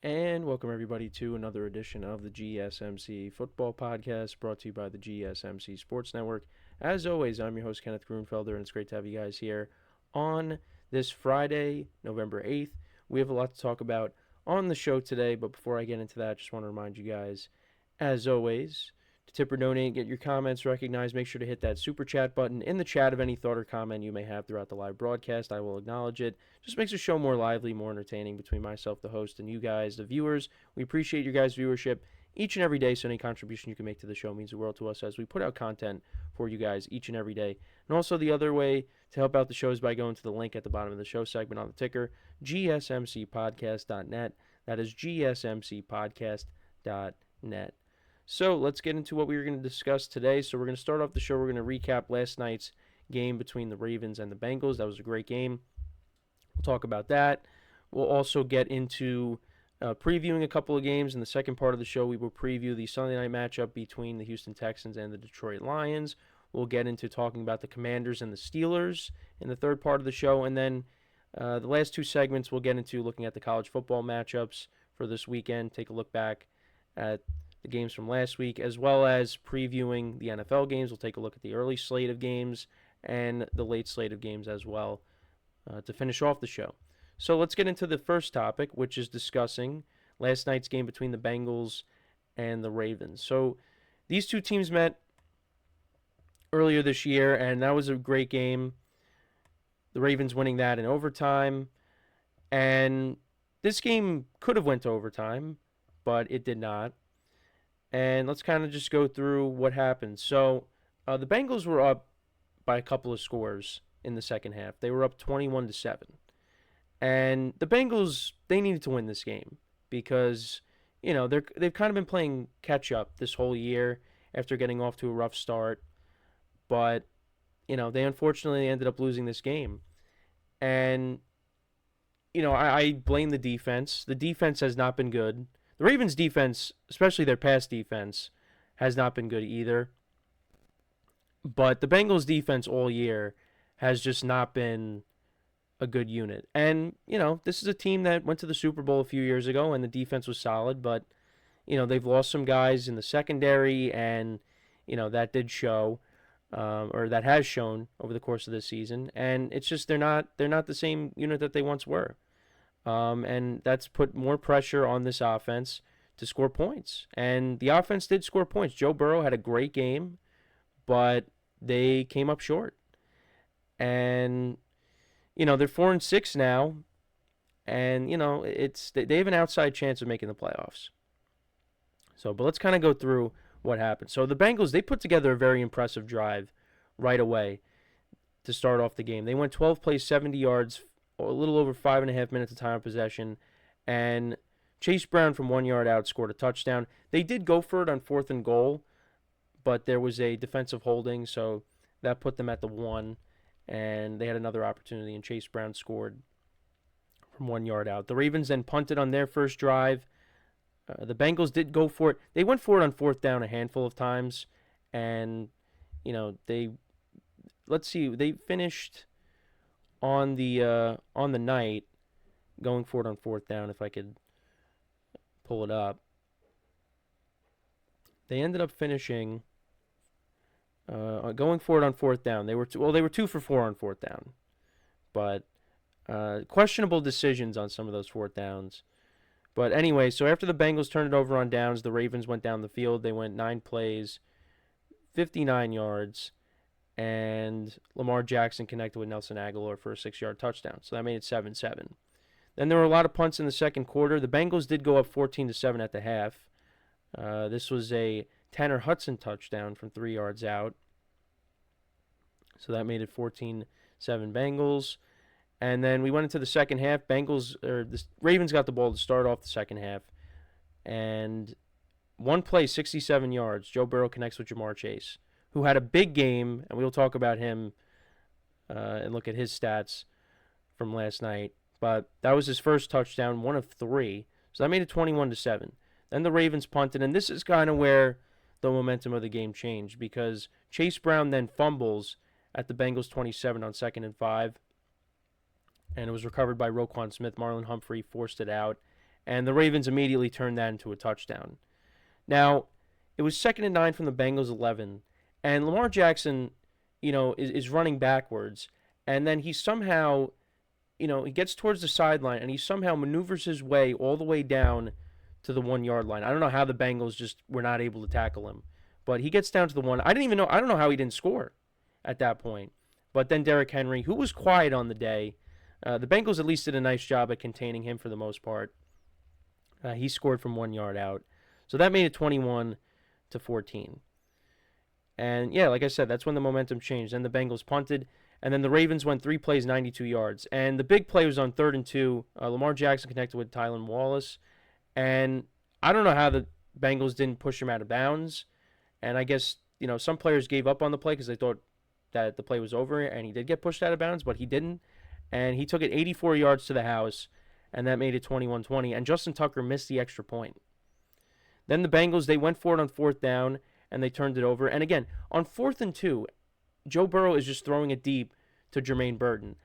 And welcome everybody to another edition of the GSMC Football Podcast brought to you by the GSMC Sports Network. As always, I'm your host Kenneth Grunfelder, and it's great to have you guys here on this Friday, November 8th. We have a lot to talk about on the show today, but before I get into that, I just want to remind you guys, as always, to tip or donate, get your comments recognized. Make sure to hit that super chat button in the chat of any thought or comment you may have throughout the live broadcast. I will acknowledge it. Just makes the show more lively, more entertaining between myself, the host, and you guys, the viewers. We appreciate your guys' viewership each and every day, so any contribution you can make to the show means the world to us as we put out content for you guys each and every day. And also the other way to help out the show is by going to the link at the bottom of the show segment on the ticker, GSMCPodcast.net. That is GSMCPodcast.net. So let's get into what we were going to discuss today. So we're going to start off the show. We're going to recap last night's game between the Ravens and the Bengals. That was a great game. We'll talk about that. We'll also get into previewing a couple of games. In the second part of the show, we will preview the Sunday night matchup between the Houston Texans and the Detroit Lions. We'll get into talking about the Commanders and the Steelers in the third part of the show. And then the last two segments, we'll get into looking at the college football matchups for this weekend, take a look back at the games from last week, as well as previewing the NFL games. We'll take a look at the early slate of games and the late slate of games as well to finish off the show. So let's get into the first topic, which is discussing last night's game between the Bengals and the Ravens. So these two teams met earlier this year, and that was a great game. The Ravens winning that in overtime, and this game could have went to overtime, but it did not. And let's kind of just go through what happened. So the Bengals were up by a couple of scores in the second half. They were up 21-7. And the Bengals, they needed to win this game because, you know, they've kind of been playing catch up this whole year after getting off to a rough start. But, you know, they unfortunately ended up losing this game. And, you know, I blame the defense. The defense has not been good. The Ravens' defense, especially their pass defense, has not been good either. But the Bengals' defense all year has just not been a good unit. And, you know, this is a team that went to the Super Bowl a few years ago, and the defense was solid. But, you know, they've lost some guys in the secondary, and, you know, that did show, or that has shown over the course of this season. And it's just they're not the same unit that they once were. And that's put more pressure on this offense to score points. And the offense did score points. Joe Burrow had a great game, but they came up short. And, you know, they're 4-6 now. And, you know, they have an outside chance of making the playoffs. So, but let's kind of go through what happened. So the Bengals, they put together a very impressive drive right away to start off the game. They went 12 plays, 70 yards, a little over 5.5 minutes of time of possession, and Chase Brown from 1 yard out scored a touchdown. They did go for it on 4th and goal, but there was a defensive holding, so that put them at the 1, and they had another opportunity, and Chase Brown scored from 1 yard out. The Ravens then punted on their first drive. The Bengals did go for it. They went for it on 4th down a handful of times, and, you know, they finished on the night going for it on 4th down. If I could pull it up, they ended up finishing going for it on 4th down. They were 2 for 4 on 4th down, but questionable decisions on some of those 4th downs. But anyway, so after the Bengals turned it over on downs, the Ravens went down the field. They went 9 plays, 59 yards. And Lamar Jackson connected with Nelson Aguilar for a 6-yard touchdown. So that made it 7-7. Then there were a lot of punts in the second quarter. The Bengals did go up 14-7 at the half. This was a Tanner Hudson touchdown from 3 yards out. So that made it 14-7 Bengals. And then we went into the second half. The Ravens got the ball to start off the second half. And one play, 67 yards. Joe Burrow connects with Jamar Chase, who had a big game, and we'll talk about him and look at his stats from last night. But that was his first touchdown, 1 of 3. So that made it 21-7. Then the Ravens punted, and this is kind of where the momentum of the game changed, because Chase Brown then fumbles at the Bengals 27 on 2nd and 5, and it was recovered by Roquan Smith. Marlon Humphrey forced it out, and the Ravens immediately turned that into a touchdown. Now, it was 2nd and 9 from the Bengals 11, and Lamar Jackson, is running backwards, and then he somehow, he gets towards the sideline, and he somehow maneuvers his way all the way down to the 1 yard line. I don't know how the Bengals just were not able to tackle him, but he gets down to the one. I don't know how he didn't score at that point. But then Derrick Henry, who was quiet on the day, the Bengals at least did a nice job at containing him for the most part. He scored from 1 yard out. So that made it 21-14. And yeah, like I said, that's when the momentum changed. Then the Bengals punted, and then the Ravens went 3 plays, 92 yards. And the big play was on 3rd and 2. Lamar Jackson connected with Tylan Wallace. And I don't know how the Bengals didn't push him out of bounds. And I guess, some players gave up on the play because they thought that the play was over, and he did get pushed out of bounds, but he didn't. And he took it 84 yards to the house, and that made it 21-20. And Justin Tucker missed the extra point. Then the Bengals, they went for it on 4th down, and they turned it over. And again, on 4th and 2, Joe Burrow is just throwing it deep to Jermaine Burton.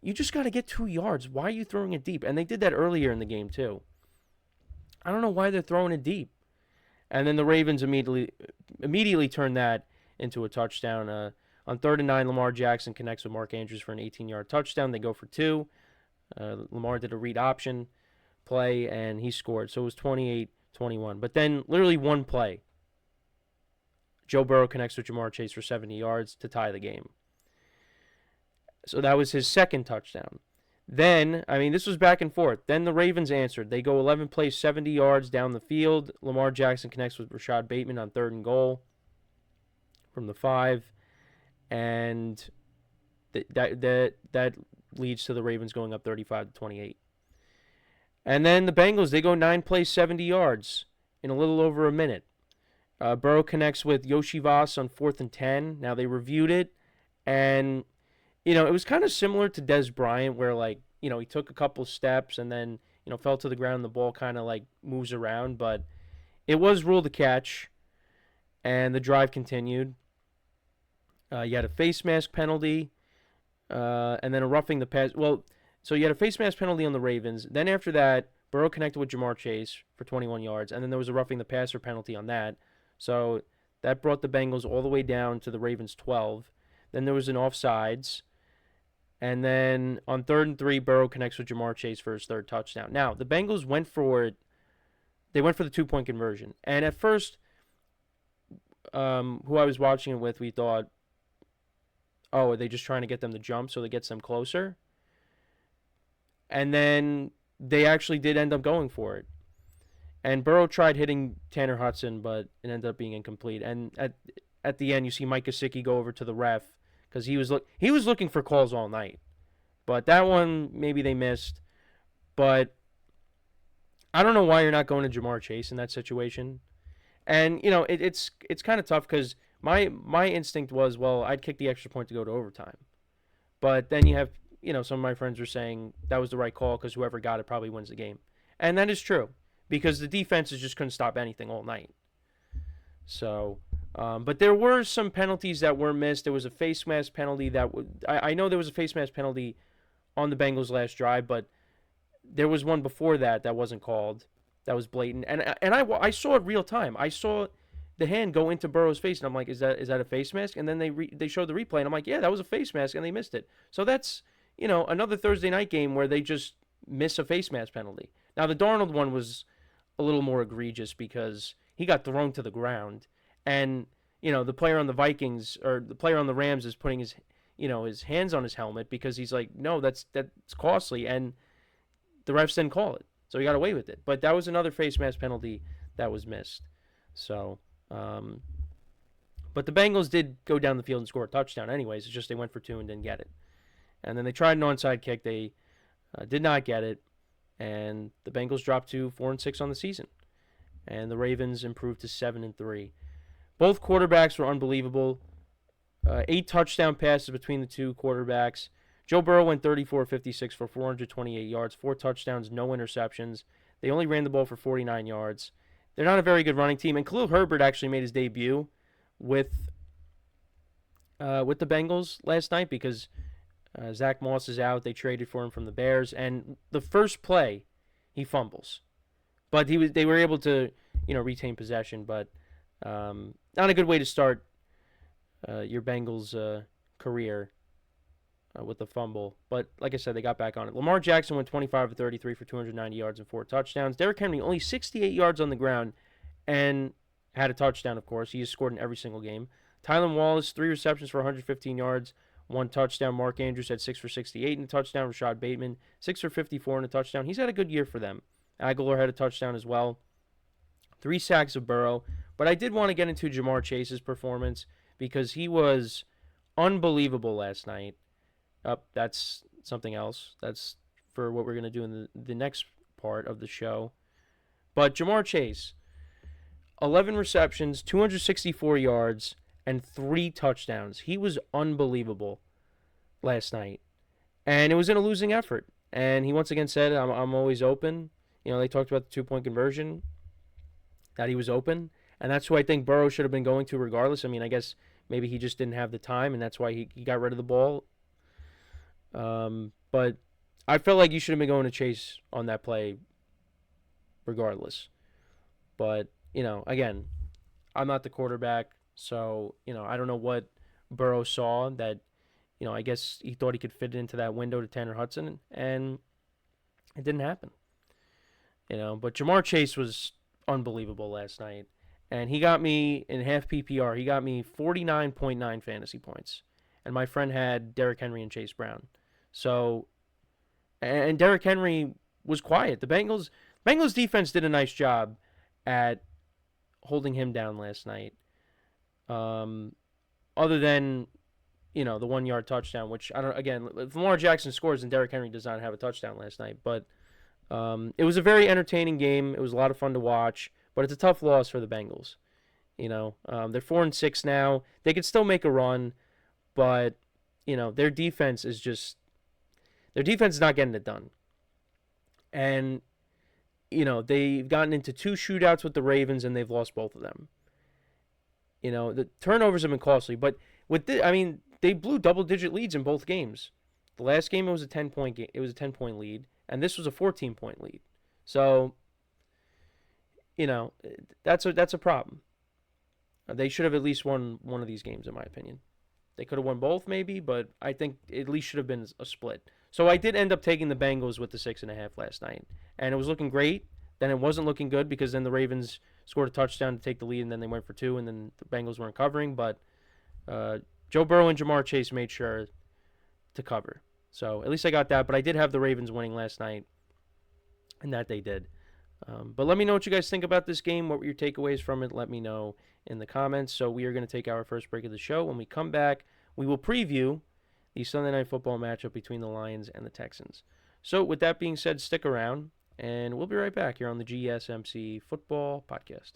You just got to get 2 yards. Why are you throwing it deep? And they did that earlier in the game, too. I don't know why they're throwing it deep. And then the Ravens immediately turned that into a touchdown. On 3rd and 9, Lamar Jackson connects with Mark Andrews for an 18-yard touchdown. They go for 2. Lamar did a read option play, and he scored. So it was 28-21. But then literally one play, Joe Burrow connects with Jamar Chase for 70 yards to tie the game. So that was his second touchdown. Then, this was back and forth. Then the Ravens answered. They go 11 plays, 70 yards down the field. Lamar Jackson connects with Rashad Bateman on 3rd and goal from the 5. And that leads to the Ravens going up 35-28. And then the Bengals, they go 9 plays, 70 yards in a little over a minute. Burrow connects with Yoshi Voss on 4th and 10. Now, they reviewed it, and it was kind of similar to Dez Bryant where, he took a couple steps and then, fell to the ground and the ball kind of, moves around. But it was ruled a catch, and the drive continued. You had a face mask penalty, and then a roughing the pass. Well, so you had a face mask penalty on the Ravens. Then after that, Burrow connected with Jamar Chase for 21 yards, and then there was a roughing the passer penalty on that. So that brought the Bengals all the way down to the Ravens' 12. Then there was an offsides. And then on 3rd and 3, Burrow connects with Jamar Chase for his 3rd touchdown. Now, the Bengals went for it. They went for the 2-point conversion. And at first, who I was watching it with, we thought, are they just trying to get them to jump so it gets them closer? And then they actually did end up going for it. And Burrow tried hitting Tanner Hudson, but it ended up being incomplete. And at the end, you see Mike Gesicki go over to the ref because he was looking for calls all night. But that one, maybe they missed. But I don't know why you're not going to Jamar Chase in that situation. And, it's kind of tough because my instinct was, well, I'd kick the extra point to go to overtime. But then you have, some of my friends were saying that was the right call because whoever got it probably wins the game. And that is true because the defenses just couldn't stop anything all night. So, but there were some penalties that were missed. There was a face mask penalty I know there was a face mask penalty on the Bengals' last drive, but there was one before that wasn't called. That was blatant. And I saw it real time. I saw the hand go into Burrow's face, and I'm like, is that a face mask? And then they showed the replay, and I'm like, yeah, that was a face mask, and they missed it. So that's, another Thursday night game where they just miss a face mask penalty. Now, the Darnold one was a little more egregious because he got thrown to the ground, and, the player on the Vikings, or the player on the Rams is putting his hands on his helmet because he's like, no, that's costly, and the refs didn't call it. So he got away with it. But that was another face mask penalty that was missed. So, but the Bengals did go down the field and score a touchdown anyways. It's just they went for 2 and didn't get it. And then they tried an onside kick. They did not get it. And the Bengals dropped to 4-6 on the season. And the Ravens improved to 7-3. Both quarterbacks were unbelievable. 8 touchdown passes between the two quarterbacks. Joe Burrow went 34-56 for 428 yards, 4 touchdowns, no interceptions. They only ran the ball for 49 yards. They're not a very good running team. And Khalil Herbert actually made his debut with the Bengals last night because Zach Moss is out. They traded for him from the Bears. And the first play, he fumbles. But they were able to, retain possession, but not a good way to start your Bengals career with the fumble. But like I said, they got back on it. Lamar Jackson went 25 of 33 for 290 yards and 4 touchdowns. Derrick Henry only 68 yards on the ground and had a touchdown, of course. He has scored in every single game. Tylan Wallace, 3 receptions for 115 yards, 1 touchdown. Mark Andrews had 6 for 68 in a touchdown. Rashad Bateman, 6 for 54 in a touchdown. He's had a good year for them. Aguilar had a touchdown as well. 3 sacks of Burrow. But I did want to get into Jamar Chase's performance because he was unbelievable last night. That's something else. That's for what we're going to do in the next part of the show. But Jamar Chase, 11 receptions, 264 yards, and 3 touchdowns. He was unbelievable last night. And it was in a losing effort. And he once again said, I'm always open. They talked about the 2-point conversion, that he was open. And that's who I think Burrow should have been going to regardless. I mean, I guess maybe he just didn't have the time, and that's why he got rid of the ball. But I felt like you should have been going to Chase on that play regardless. But, again, I'm not the quarterback, so, I don't know what Burrow saw that, I guess he thought he could fit it into that window to Tanner Hudson, and it didn't happen. But Jamar Chase was unbelievable last night. And he got me in half PPR. He got me 49.9 fantasy points. And my friend had Derrick Henry and Chase Brown. So, and Derrick Henry was quiet. The Bengals defense did a nice job at holding him down last night. Other than, the 1-yard touchdown, which I don't. Again, if Lamar Jackson scores, and Derrick Henry does not have a touchdown last night. But it was a very entertaining game. It was a lot of fun to watch. But it's a tough loss for the Bengals. They're 4-6 now. They could still make a run, but their defense is not getting it done. And they've gotten into 2 shootouts with the Ravens, and they've lost both of them. The turnovers have been costly, but they blew double-digit leads in both games. The last game it was a 10-point game. It was a 10-point lead, and this was a 14-point lead. So, that's a problem. They should have at least won one of these games, in my opinion. They could have won both, maybe, but I think at least should have been a split. So I did end up taking the Bengals with the 6.5 last night, and it was looking great. Then it wasn't looking good because then the Ravens scored a touchdown to take the lead, and then they went for 2, and then the Bengals weren't covering. But Joe Burrow and Jamar Chase made sure to cover. So at least I got that, but I did have the Ravens winning last night, and that they did. But let me know what you guys think about this game. What were your takeaways from it? Let me know in the comments. So we are going to take our first break of the show. When we come back, we will preview the Sunday Night Football matchup between the Lions and the Texans. So with that being said, stick around, and we'll be right back here on the GSMC Football Podcast.